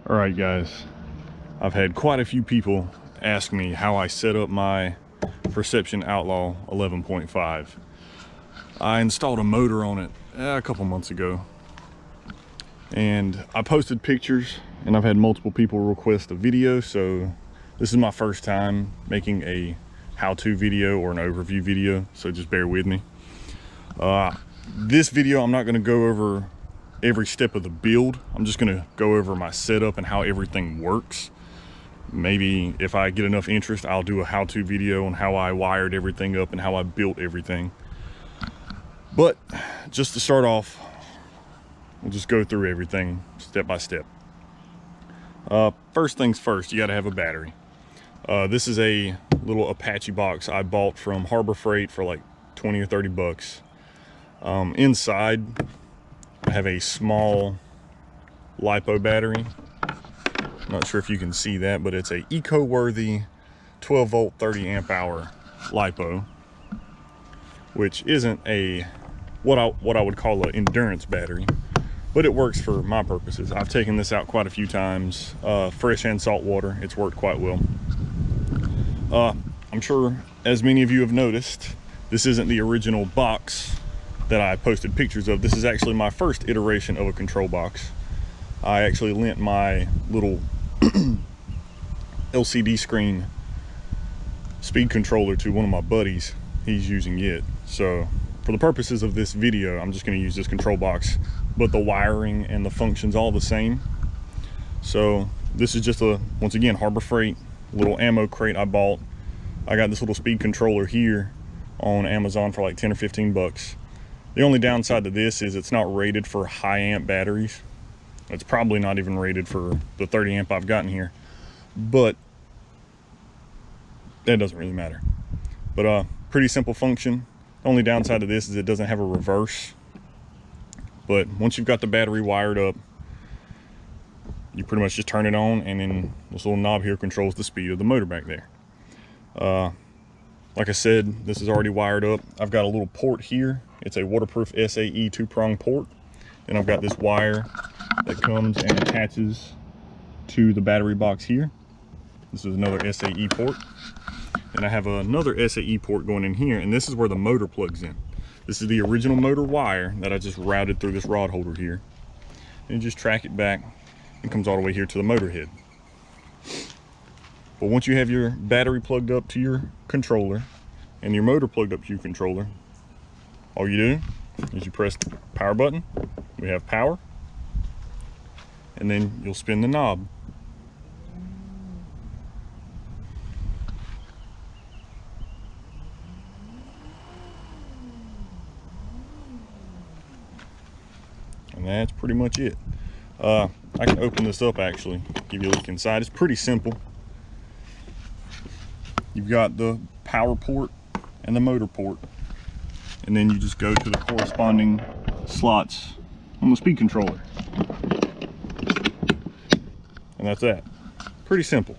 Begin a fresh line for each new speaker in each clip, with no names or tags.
All right, guys, I've had quite a few people ask me how I set up my Perception Outlaw 11.5. I installed a motor on it a couple months ago, and I posted pictures, and I've had multiple people request a video, so this is my first time making a how-to video or an overview video, so just bear with me. This video, I'm not going to go over every step of the build. I'm just going to go over my setup and how everything works. Maybe if I get enough interest, I'll do a how-to video on how I wired everything up and how I built everything. But just to start off, we'll just go through everything step by step. First things first, you got to have a battery. This is a little Apache box I bought from Harbor Freight for like 20 or 30 bucks. Inside, I have a small LiPo battery. Not sure if you can see that, but it's a eco-worthy 12 volt 30 amp hour LiPo, which isn't a what I would call an endurance battery, but it works for my purposes. I've taken this out quite a few times, fresh and salt water. It's worked quite well. I'm sure as many of you have noticed, this isn't the original box that I posted pictures of. This is actually my first iteration of a control box. I actually lent my little LCD screen speed controller to one of my buddies. He's using it. So for the purposes of this video, I'm just going to use this control box, but the wiring and the functions all the same. So this is just a, once again, Harbor Freight little ammo crate I bought. I got this little speed controller here on Amazon for like 10 or 15 bucks. The only downside to this is it's not rated for high amp batteries. It's probably not even rated for the 30 amp I've gotten here, but that doesn't really matter. But pretty simple function. The only downside to this is it doesn't have a reverse, but once you've got the battery wired up, you pretty much just turn it on, and then this little knob here controls the speed of the motor back there. Like I said, this is already wired up. I've got a little port here. It's a waterproof SAE 2-prong port. And I've got this wire that comes and attaches to the battery box here. This is another SAE port. And I have another SAE port going in here, and this is where the motor plugs in. This is the original motor wire that I just routed through this rod holder here. And you just track it back. It comes all the way here to the motor head. But once you have your battery plugged up to your controller and your motor plugged up to your controller, all you do is you press the power button. We have power, and then you'll spin the knob. And that's pretty much it. I can open this up, actually, give you a look inside. It's pretty simple. You've got the power port and the motor port, and then you just go to the corresponding slots on the speed controller, and that's that. Pretty simple.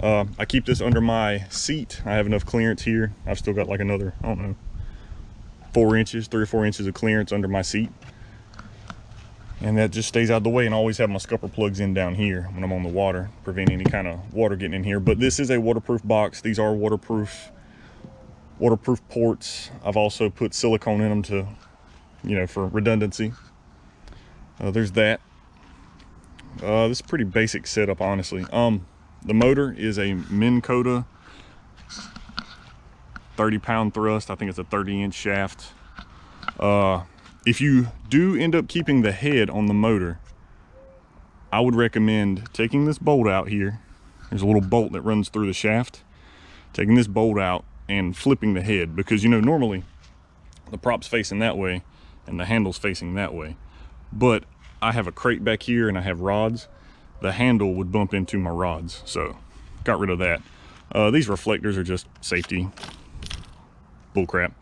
I keep this under my seat. I have enough clearance here. I've still got like another, I don't know, 3 or 4 inches of clearance under my seat, and that just stays out of the way. And I always have my scupper plugs in down here when I'm on the water, prevent any kind of water getting in here. But this is a waterproof box. These are waterproof ports. I've also put silicone in them to, you know, for redundancy. There's that. This is a pretty basic setup, honestly. The motor is a Minn Kota 30-pound thrust. I think it's a 30-inch shaft. If you do end up keeping the head on the motor, I would recommend taking this bolt out here. There's a little bolt that runs through the shaft. Taking this bolt out and flipping the head, because, you know, normally the prop's facing that way and the handle's facing that way. But I have a crate back here and I have rods. The handle would bump into my rods, so got rid of that. These reflectors are just safety bullcrap.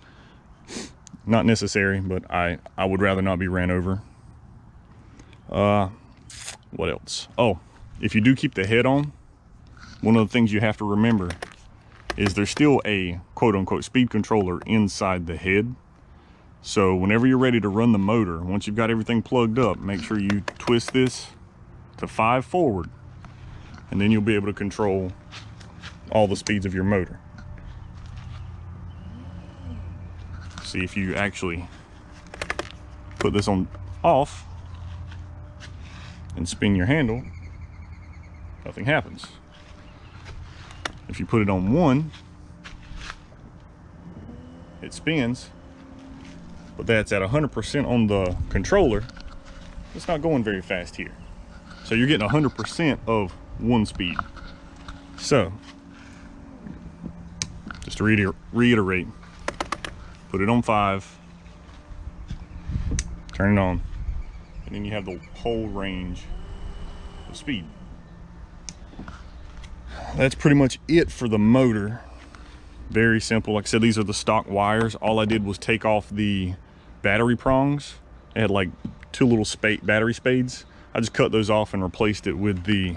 Not necessary, but I would rather not be ran over. What else? Oh, if you do keep the head on, one of the things you have to remember is there's still a quote-unquote speed controller inside the head. So whenever you're ready to run the motor, once you've got everything plugged up, make sure you twist this to 5 forward, and then you'll be able to control all the speeds of your motor. See, if you actually put this on off and spin your handle, nothing happens. If you put it on 1, it spins, but that's at 100% on the controller. It's not going very fast here. So you're getting 100% of 1 speed. So, just to reiterate, put it on 5, turn it on, and then you have the whole range of speed. That's pretty much it for the motor. Very simple. Like I said, these are the stock wires. All I did was take off the battery prongs. It had like 2 little battery spades. I just cut those off and replaced it with the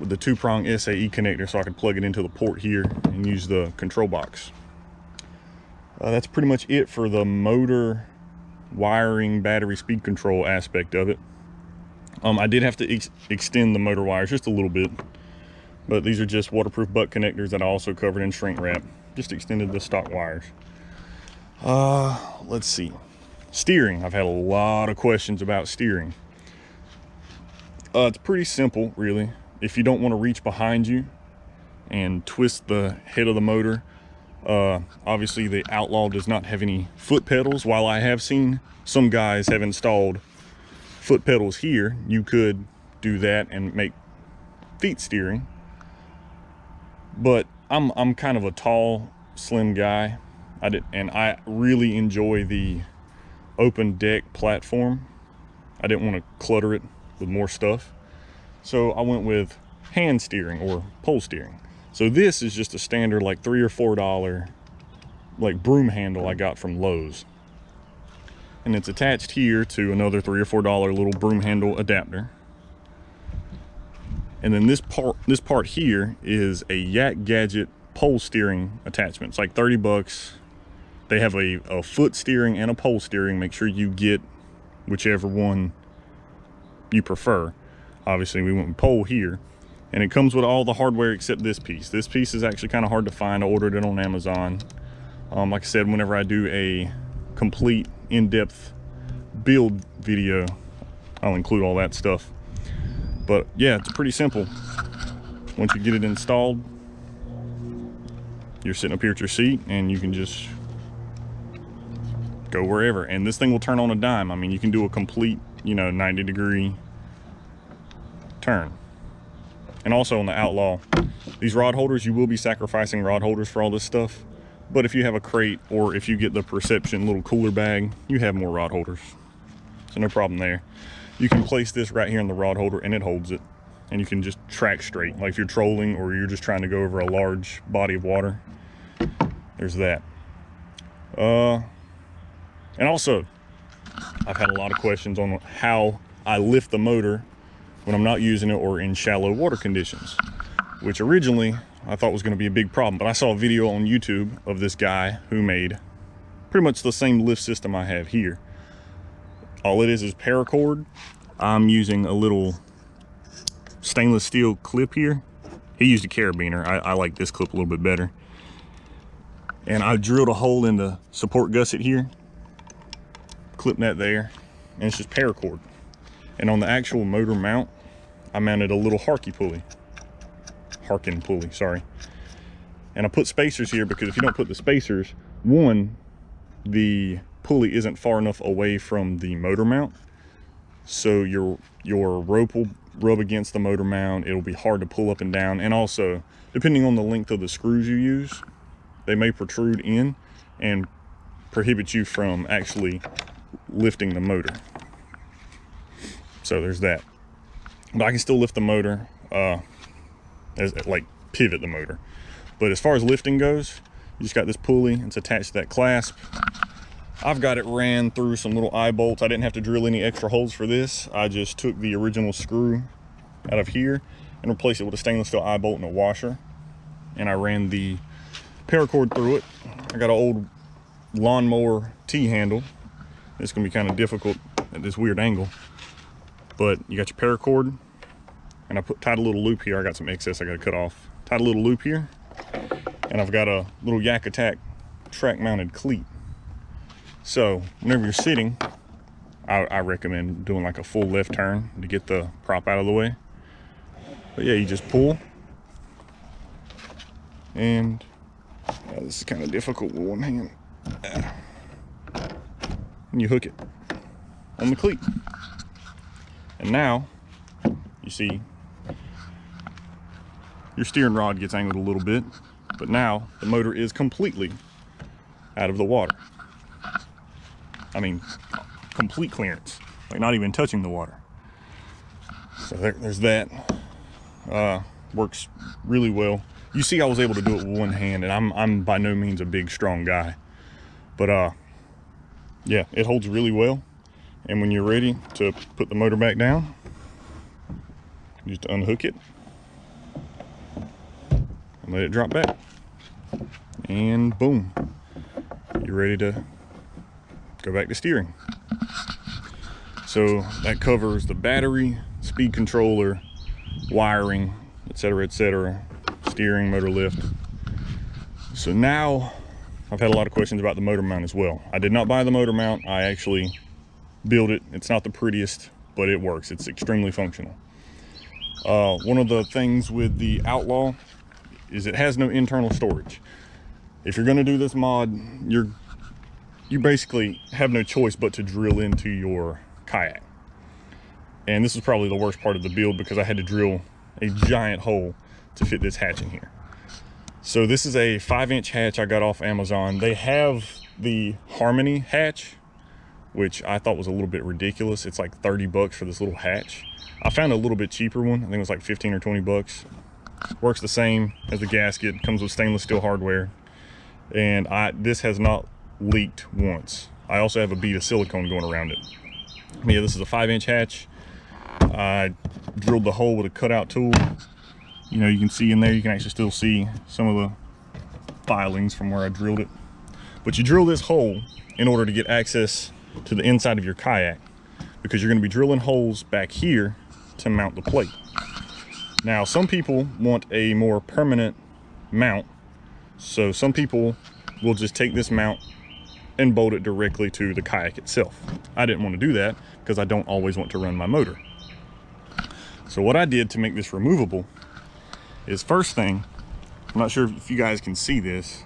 2-prong SAE connector, so I could plug it into the port here and use the control box. That's pretty much it for the motor wiring, battery speed control aspect of it. I did have to extend the motor wires just a little bit, but these are just waterproof butt connectors that I also covered in shrink wrap. Just extended the stock wires. Let's see. Steering. I've had a lot of questions about steering. It's pretty simple, really. If you don't want to reach behind you and twist the head of the motor, obviously the Outlaw does not have any foot pedals. While I have seen some guys have installed foot pedals here, you could do that and make feet steering. But I'm kind of a tall, slim guy. I really enjoy the open deck platform. I didn't want to clutter it with more stuff, so I went with hand steering or pole steering. So this is just a standard like $3 or $4 like broom handle I got from Lowe's, and it's attached here to another $3 or $4 little broom handle adapter. And then this part here is a Yak Gadget pole steering attachment. It's like 30 bucks. They have a foot steering and a pole steering. Make sure you get whichever one you prefer. Obviously we went with pole here, and it comes with all the hardware except this piece. This piece is actually kind of hard to find. I ordered it on Amazon. Like I said, whenever I do a complete in-depth build video, I'll include all that stuff. But yeah, it's pretty simple. Once you get it installed, you're sitting up here at your seat and you can just go wherever. And this thing will turn on a dime. I mean, you can do a complete, 90-degree turn. And also on the Outlaw, these rod holders, you will be sacrificing rod holders for all this stuff. But if you have a crate, or if you get the Perception little cooler bag, you have more rod holders. So no problem there. You can place this right here in the rod holder and it holds it. And you can just track straight. Like if you're trolling or you're just trying to go over a large body of water, there's that. And also, I've had a lot of questions on how I lift the motor when I'm not using it or in shallow water conditions, which originally I thought was going to be a big problem. But I saw a video on YouTube of this guy who made pretty much the same lift system I have here. All it is paracord. I'm using a little stainless steel clip here. He used a carabiner. I like this clip a little bit better. And I drilled a hole in the support gusset here, clipped that there, and it's just paracord. And on the actual motor mount, I mounted a little Harkin pulley, sorry. And I put spacers here because if you don't put the spacers, one, the pulley isn't far enough away from the motor mount, so your rope will rub against the motor mount. It'll be hard to pull up and down, and also depending on the length of the screws you use, they may protrude in and prohibit you from actually lifting the motor. So there's that. But I can still lift the motor, like pivot the motor. But as far as lifting goes, you just got this pulley, it's attached to that clasp. I've got it ran through some little eye bolts. I didn't have to drill any extra holes for this. I just took the original screw out of here and replaced it with a stainless steel eye bolt and a washer. And I ran the paracord through it. I got an old lawnmower T-handle. It's gonna be kind of difficult at this weird angle. But you got your paracord, and I tied a little loop here. I got some excess I got to cut off. Tied a little loop here, and I've got a little Yak Attack track mounted cleat. So whenever you're sitting, I recommend doing like a full left turn to get the prop out of the way. But yeah, you just pull, and this is kind of difficult with one hand. And you hook it on the cleat. And now, you see, your steering rod gets angled a little bit, but now the motor is completely out of the water. I mean, complete clearance, like not even touching the water. So there's that. Works really well. You see, I was able to do it with one hand, and I'm by no means a big, strong guy, but yeah, it holds really well. And when you're ready to put the motor back down, you just unhook it and let it drop back, and boom, you're ready to go back to steering. So that covers the battery, speed controller, wiring, etc., steering, motor lift. So now I've had a lot of questions about the motor mount as well. I did not buy the motor mount, I actually built it. It's not the prettiest, but it works. It's extremely functional. One of the things with the Outlaw is it has no internal storage. If you're going to do this mod, you basically have no choice but to drill into your kayak. And this is probably the worst part of the build, because I had to drill a giant hole to fit this hatch in here. So this is a 5-inch hatch I got off Amazon. They have the Harmony hatch, which I thought was a little bit ridiculous. It's like 30 bucks for this little hatch. I found a little bit cheaper one. I think it was like 15 or 20 bucks. Works the same as the gasket, comes with stainless steel hardware. And this has not leaked once. I also have a bead of silicone going around it. Yeah, this is a 5-inch hatch. I drilled the hole with a cutout tool. You know, you can see in there, you can actually still see some of the filings from where I drilled it. But you drill this hole in order to get access to the inside of your kayak, because you're going to be drilling holes back here to mount the plate. Now, some people want a more permanent mount, so some people will just take this mount and bolt it directly to the kayak itself. I didn't want to do that because I don't always want to run my motor. So what I did to make this removable is, first thing, I'm not sure if you guys can see this,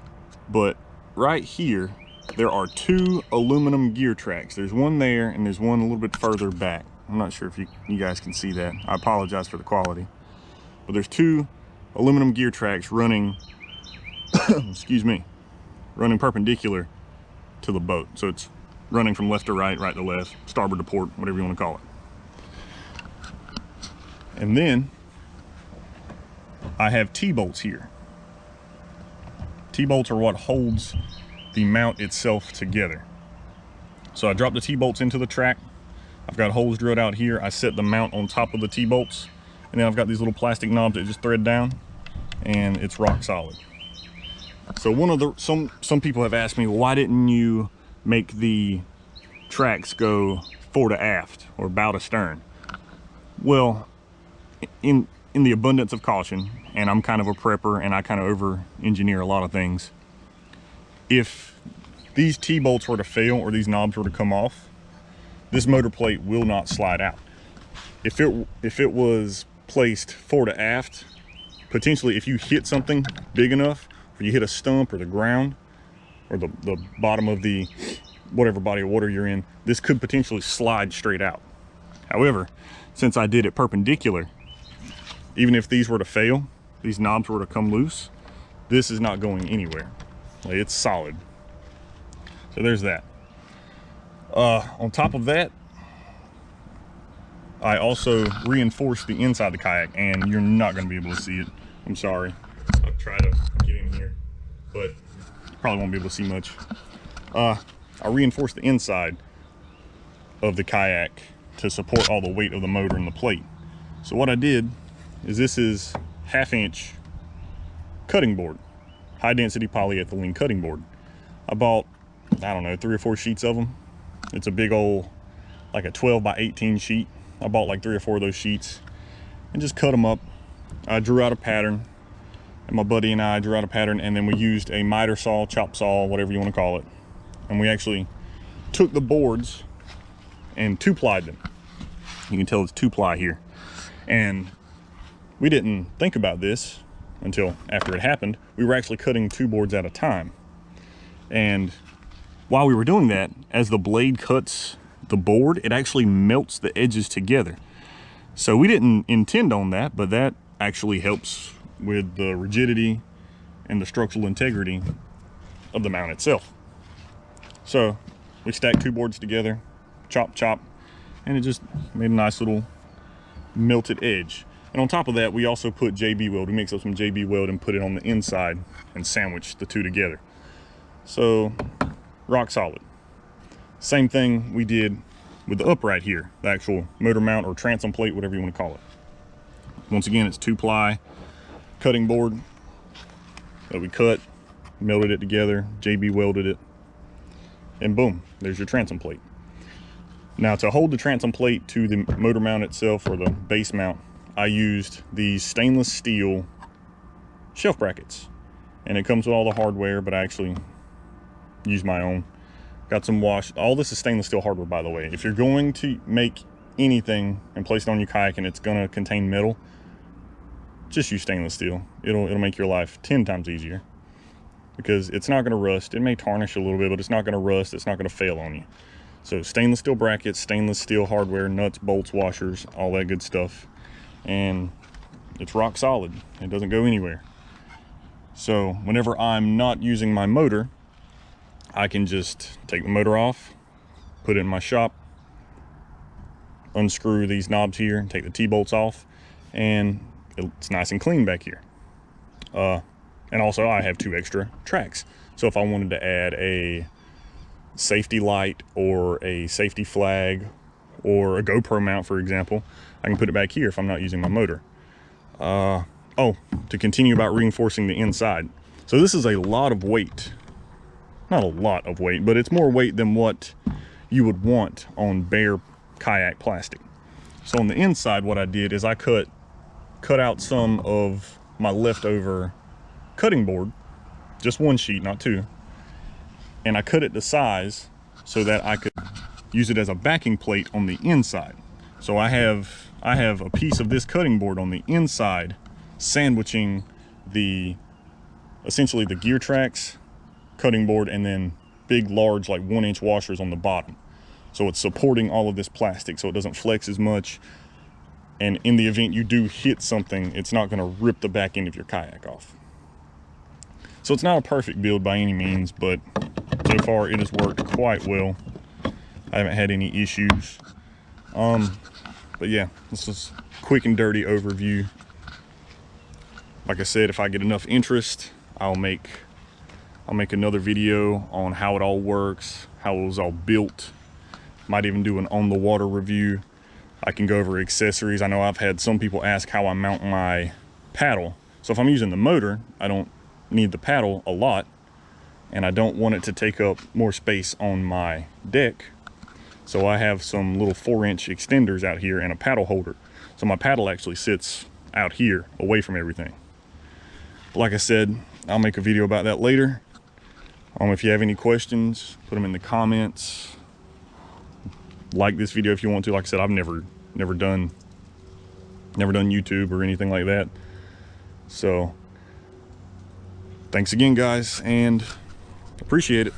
but right here there are 2 aluminum gear tracks. There's one there and there's one a little bit further back. I'm not sure if you guys can see that. I apologize for the quality. But there's 2 aluminum gear tracks running, excuse me, running perpendicular to the boat. So it's running from left to right, right to left, starboard to port, whatever you want to call it. And then I have T-bolts here. T-bolts are what holds the mount itself together. So I drop the T-bolts into the track. I've got holes drilled out here. I set the mount on top of the T-bolts, and then I've got these little plastic knobs that just thread down, and it's rock solid. So some people have asked me, well, why didn't you make the tracks go fore to aft or bow to stern? Well, in the abundance of caution, and I'm kind of a prepper and I kind of over engineer a lot of things, if these T-bolts were to fail or these knobs were to come off, this motor plate will not slide out. If it was placed fore to aft, potentially if you hit something big enough, or you hit a stump or the ground or the bottom of the whatever body of water you're in, this could potentially slide straight out. However, since I did it perpendicular, even if these were to fail, these knobs were to come loose, this is not going anywhere. Like, it's solid. So there's that. On top of that, I also reinforced the inside of the kayak, and you're not going to be able to see it. I'm sorry. I'll try to get in here, but you probably won't be able to see much. I reinforced the inside of the kayak to support all the weight of the motor and the plate. So what I did is, this is 1/2-inch cutting board, high density polyethylene cutting board. I bought, I don't know, 3 or 4 sheets of them. It's a big old, like a 12 by 18 sheet. I bought like 3 or 4 of those sheets and just cut them up. I drew out a pattern, and my buddy and I drew out a pattern, and then we used a miter saw, chop saw, whatever you want to call it. And we actually took the boards and 2-plied them. You can tell it's 2-ply here. And we didn't think about this until after it happened. We were actually cutting 2 boards at a time. And while we were doing that, as the blade cuts the board, it actually melts the edges together. So we didn't intend on that, but that actually helps with the rigidity and the structural integrity of the mount itself. So we stacked 2 boards together, chop, chop, and it just made a nice little melted edge. And on top of that, we also put JB weld. We mixed up some JB weld and put it on the inside and sandwiched the 2 together. So rock solid. Same thing we did with the upright here, the actual motor mount or transom plate, whatever you want to call it. Once again, it's 2-ply cutting board that we cut, melted it together, JB welded it, and boom, there's your transom plate. Now, to hold the transom plate to the motor mount itself, or the base mount, I used these stainless steel shelf brackets, and it comes with all the hardware, but I actually used my own. Got some wash. All this is stainless steel hardware, by the way. If you're going to make anything and place it on your kayak and it's going to contain metal, just use stainless steel. It'll make your life 10 times easier, because it's not going to rust. It may tarnish a little bit, but it's not going to rust. It's not going to fail on you. So stainless steel brackets, stainless steel hardware, nuts, bolts, washers, all that good stuff. And it's rock solid. It doesn't go anywhere. So whenever I'm not using my motor, I can just take the motor off, put it in my shop, unscrew these knobs here, take the T-bolts off, and it's nice and clean back here. And also I have 2 extra tracks. So if I wanted to add a safety light or a safety flag or a GoPro mount, for example, I can put it back here if I'm not using my motor. Oh, to continue about reinforcing the inside. So this is a lot of weight. Not a lot of weight, but it's more weight than what you would want on bare kayak plastic. So on the inside, what I did is I cut out some of my leftover cutting board, just 1 sheet, not 2, and I cut it to size so that I could use it as a backing plate on the inside. So I have a piece of this cutting board on the inside sandwiching essentially the gear tracks, cutting board, and then big, large, like 1-inch washers on the bottom. So it's supporting all of this plastic so it doesn't flex as much. And in the event you do hit something, it's not going to rip the back end of your kayak off. So it's not a perfect build by any means, but so far it has worked quite well. I haven't had any issues. But yeah, this is a quick and dirty overview. Like I said, if I get enough interest, I'll make another video on how it all works, how it was all built. Might even do an on the water review. I can go over accessories. I know I've had some people ask how I mount my paddle. So if I'm using the motor, I don't need the paddle a lot, and I don't want it to take up more space on my deck. So I have some little 4-inch extenders out here and a paddle holder. So my paddle actually sits out here away from everything. But like I said, I'll make a video about that later. If you have any questions, put them in the comments. Like this video if you want to. Like I said, I've never done YouTube or anything like that. So thanks again, guys, and appreciate it.